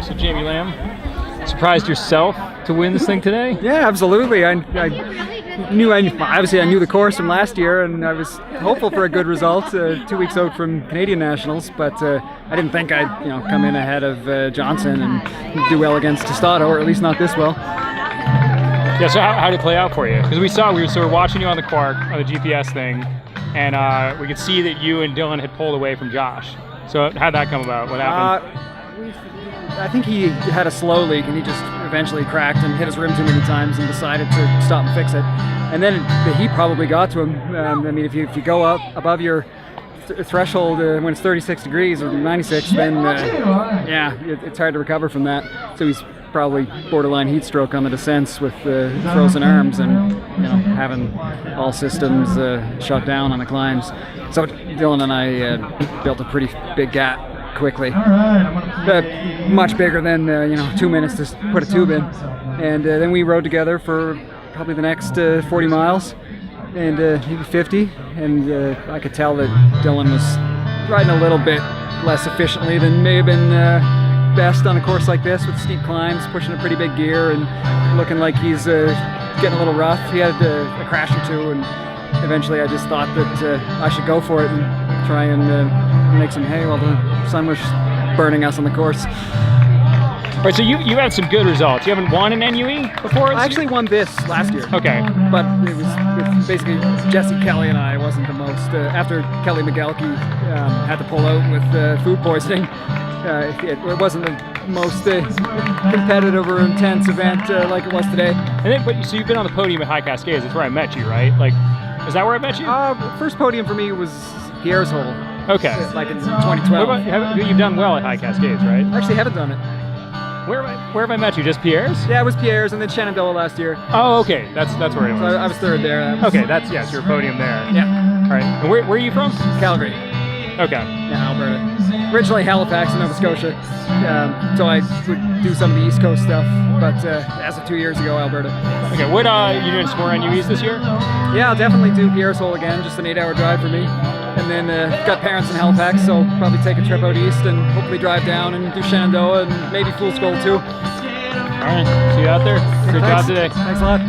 So Jamie Lamb, surprised yourself to win this thing today? Yeah, absolutely. I knew the course from last year, and I was hopeful for a good result 2 weeks out from Canadian Nationals, but I didn't think I'd come in ahead of Johnson and do well against Tostado, or at least not this well. Yeah, so how did it play out for you? Because we were watching you on the Quark, on the GPS thing, and we could see that you and Dylan had pulled away from Josh. So how'd that come about? What happened? I think he had a slow leak, and he just eventually cracked and hit his rim too many times and decided to stop and fix it. And then the heat probably got to him. I mean, if you go up above your threshold when it's 36 degrees or 96, then it's hard to recover from that. So he's probably borderline heat stroke on the descents with frozen arms and having all systems shut down on the climbs. So Dylan and I built a pretty big gap quickly, much bigger than 2 minutes to put a tube in, and then we rode together for probably the next 40 miles and maybe 50, and I could tell that Dylan was riding a little bit less efficiently than may have been best on a course like this with steep climbs, pushing a pretty big gear and looking like he's getting a little rough. He had a crash or two, and eventually I just thought that I should go for it and try and make some hay while the sun was burning us on the course. All right, so you had some good results. You haven't won an NUE before? I actually won this last year. Okay. But it was basically Jesse Kelly and I wasn't the most, after Kelly McGelkey had to pull out with food poisoning, it wasn't the most competitive or intense event like it was today. So you've been on the podium at High Cascades. That's where I met you, right? Like, is that where I met you? First podium for me was Pierre's Hole. Okay. Like in 2012. You've done well at High Cascades, right? I actually haven't done it. Where have I met you? Just Pierre's? Yeah, it was Pierre's and then Shenandoah last year. Oh, okay. That's where it was. So I was third there. Okay, so your podium there. Yeah. All right. And where are you from? Calgary. Okay. Yeah, Alberta. Originally Halifax in Nova Scotia. So I would do some of the East Coast stuff, but as of 2 years ago, Alberta. Okay, what you doing some more NUEs this year? Yeah, I'll definitely do Pierre's Hole again, just an 8-hour drive for me. And then got parents in Halifax, so probably take a trip out east and hopefully drive down and do Shenandoah and maybe Fool's Gold too. All right, see you out there. Good job today. Thanks a lot.